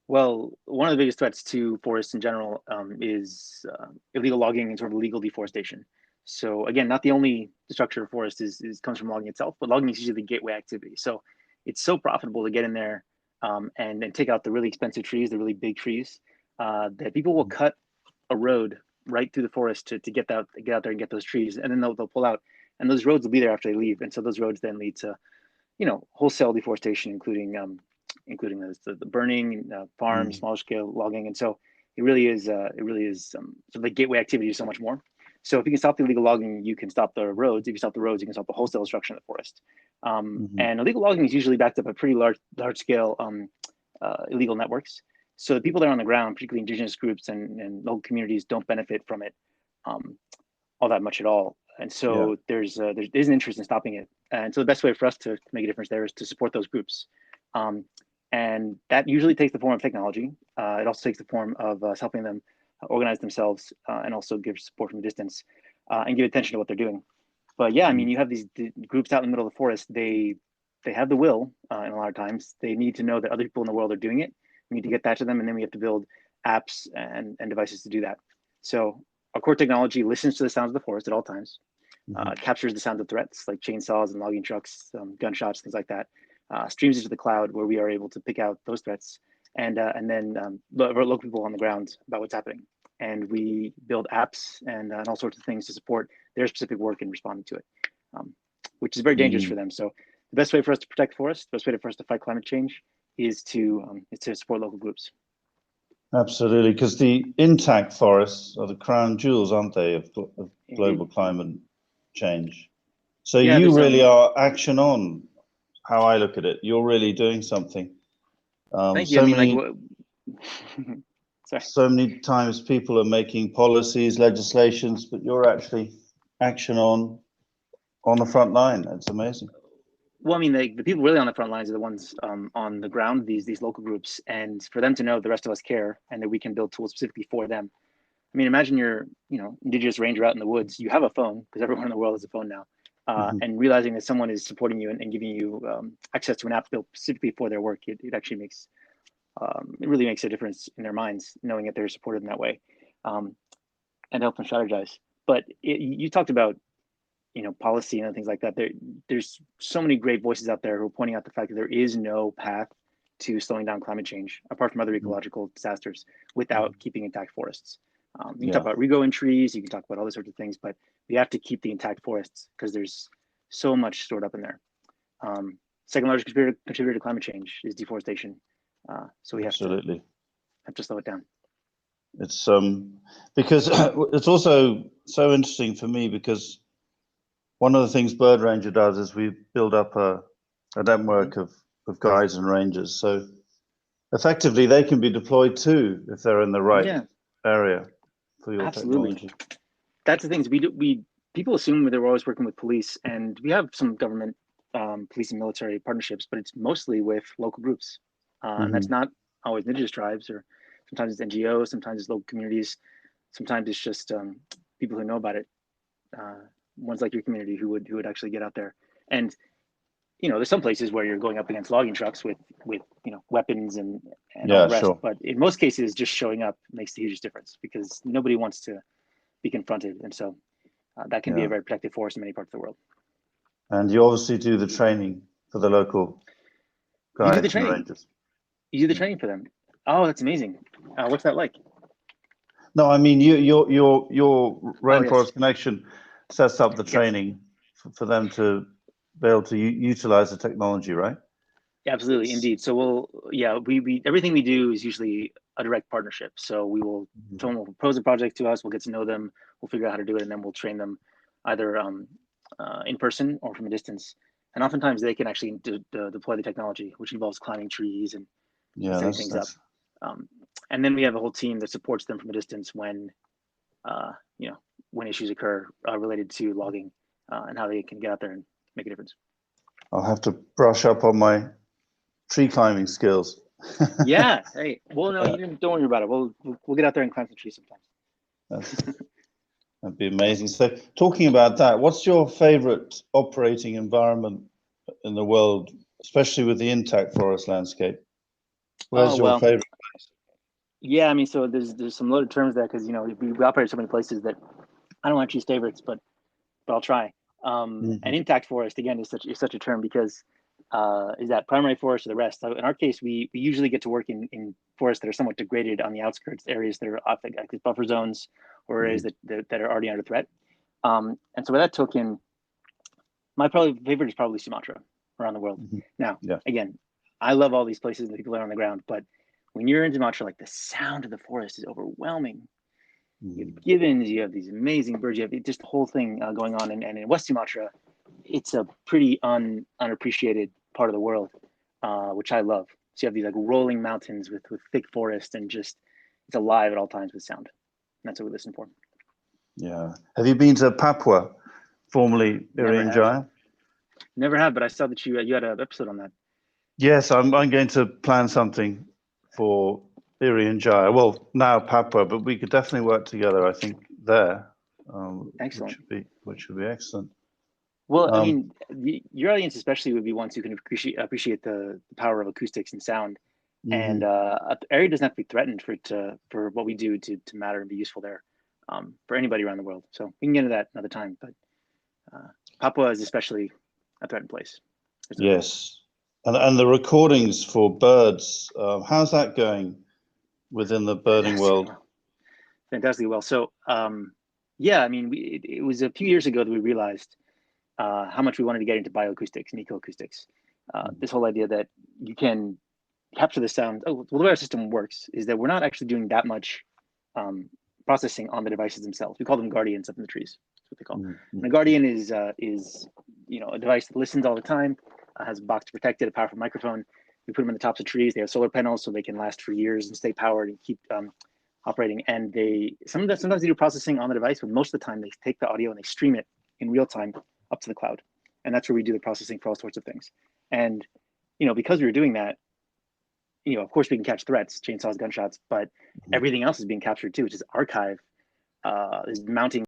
Well, one of the biggest threats to forests in general is illegal logging and sort of illegal deforestation. So again, not the only destruction of forest is comes from logging itself, but logging is usually the gateway activity. So it's so profitable to get in there and take out the really expensive trees, the really big trees, that people will cut a road right through the forest to get out there and get those trees, and then they'll pull out, and those roads will be there after they leave, and so those roads then lead to wholesale deforestation, including the burning, farms, Mm. small scale logging, and so it really is sort of the gateway activity to so much more. So if you can stop the illegal logging, you can stop the roads. If you stop the roads, you can stop the wholesale destruction of the forest. Hmm. And illegal logging is usually backed up by pretty large scale illegal networks. So the people that are on the ground, particularly indigenous groups and local communities, don't benefit from it um, all that much at all. And Yeah. so there's an interest in stopping it. And so the best way for us to make a difference there is to support those groups. Um, and that usually takes the form of technology. It also takes the form of us helping them organize themselves and also give support from a distance and give attention to what they're doing. But yeah, I mean, Mm. you have these groups out in the middle of the forest. They have the will, and a lot of times they need to know that other people in the world are doing it. We need to get that to them, and then we have to build apps and devices to do that. So our core technology listens to the sounds of the forest at all times, Hmm. captures the sounds of threats like chainsaws and logging trucks, gunshots, things like that, streams it to the cloud where we are able to pick out those threats and then local people on the ground about what's happening. And we build apps and all sorts of things to support their specific work in responding to it, um, which is very dangerous for Mm. them. So the best way for us to protect forests, the best way for us to fight climate change is to support local groups. Absolutely, because the intact forests are the crown jewels, aren't they, of Indeed. global climate change? So Yeah, you there's really are action on, how I look at it. You're really doing something. thank you. I So mean, like many, what sorry. so many times people are making policies, legislations, but you're actually action on the front line. That's amazing. Well, I mean, the people really on the front lines are the ones on the ground, these local groups, and for them to know the rest of us care and that we can build tools specifically for them. I mean, imagine you're, indigenous ranger out in the woods. You have a phone because everyone in the world has a phone now, Hmm. and realizing that someone is supporting you and giving you access to an app built specifically for their work, it actually makes it really makes a difference in their minds, knowing that they're supported in that way, um, and help them strategize. But you talked about policy and things like that. There's so many great voices out there who are pointing out the fact that there is no path to slowing down climate change apart from other ecological disasters without keeping intact forests. You can talk Yeah, about regrowing trees, you can talk about all those sorts of things, but we have to keep the intact forests because there's so much stored up in there. Second largest contributor to climate change is deforestation, so we absolutely. have to slow it down. It's because it's also so interesting for me because one of the things Bird Ranger does is we build up a Mm-hmm. network of guides and rangers. So effectively, they can be deployed too if they're in the right Yeah, area for your absolutely. technology. That's the things we people assume that we're always working with police, and we have some government, police and military partnerships, but it's mostly with local groups, and that's Hmm. not always indigenous tribes, or sometimes it's NGOs, sometimes it's local communities, sometimes it's just people who know about it, uh, ones like your community who would actually get out there. And there's some places where you're going up against logging trucks with weapons and all the Yeah, rest, sure. but in most cases, just showing up makes the hugest difference because nobody wants to be confronted, and so that can be a Yeah. very protective force in many parts of the world. And you obviously do the training for the local You do the guides and training. rangers. You do the Yeah. training for them. Oh, that's amazing. What's that like? No, I mean your Oh, yes. Rainforest Connection sets up the Yes. training for them to be able to utilize the technology, right? Absolutely, indeed. So yeah, we everything we do is usually a direct partnership. So someone will propose a project to us, we'll get to know them, we'll figure out how to do it, and then we'll train them either in person or from a distance. And oftentimes they can actually deploy the technology, which involves climbing trees and Yeah, setting that's things up. that's Um, and then we have a whole team that supports them from a distance uh, you know, when issues occur related to logging and how they can get out there and make a difference. I'll have to brush up on my tree climbing skills. Yeah. Hey. Well, no, Yeah, you don't worry about it. We'll get out there and climb some trees sometime. that's that'd be amazing. So, talking about that, what's your favorite operating environment in the world, especially with the intact forest landscape? Oh Where's your well, favorite? Yeah, I mean, so there's some loaded terms there because we operate so many places that I don't want to choose favorites, but I'll try. And Mhm. intact forest again is such a term because is that primary forest or the rest? So in our case, we usually get to work in forests that are somewhat degraded on the outskirts, areas that are off like buffer zones or areas Mhm. that are already under threat. And so by that token, my probably favorite is probably Sumatra around the world. Mhm. Now, Yeah. again, I love all these places that people are on the ground, but when you're in Sumatra, like the sound of the forest is overwhelming. You Mhm. have givens, you have these amazing birds, you have just the whole thing going on. And in West Sumatra, it's a pretty unappreciated part of the world, which I love. So you have these like rolling mountains with thick forest and just it's alive at all times with sound. And that's what we listen for. Yeah. Have you been to Papua, formerly Never Irian have, Jaya? never have, but I saw that you had an episode on that. Yes, I'm going to plan something for Irian Jaya. Well, now Papua, but we could definitely work together, I think, there, Excellent. which would be excellent. Well, I Um, mean, your audience especially would be ones who can appreciate the power of acoustics and sound. And mhm. area doesn't have to be threatened for what we do to matter and be useful there for anybody around the world. So we can get into that another time. But Papua is especially a threatened place. There's no doubt. Yes. And the recordings for birds, how's that going within the birding Fantastically world? well. Fantastically well. So yeah, I mean, it was a few years ago that we realized how much we wanted to get into bioacoustics and ecoacoustics. This whole idea that you can capture the sound. Oh, well, the way our system works is that we're not actually doing that much um, processing on the devices themselves. We call them guardians up in the trees. That's what they call. Mm-hmm. And a guardian is a device that listens all the time, has a box to protect it, a powerful microphone. We put them in the tops of trees. They have solar panels, so they can last for years and stay powered and keep operating. And sometimes they do processing on the device, but most of the time they take the audio and they stream it in real time up to the cloud, and that's where we do the processing for all sorts of things. And because we were doing that, of course we can catch threats, chainsaws, gunshots, but everything else is being captured too, which is archive, is mounting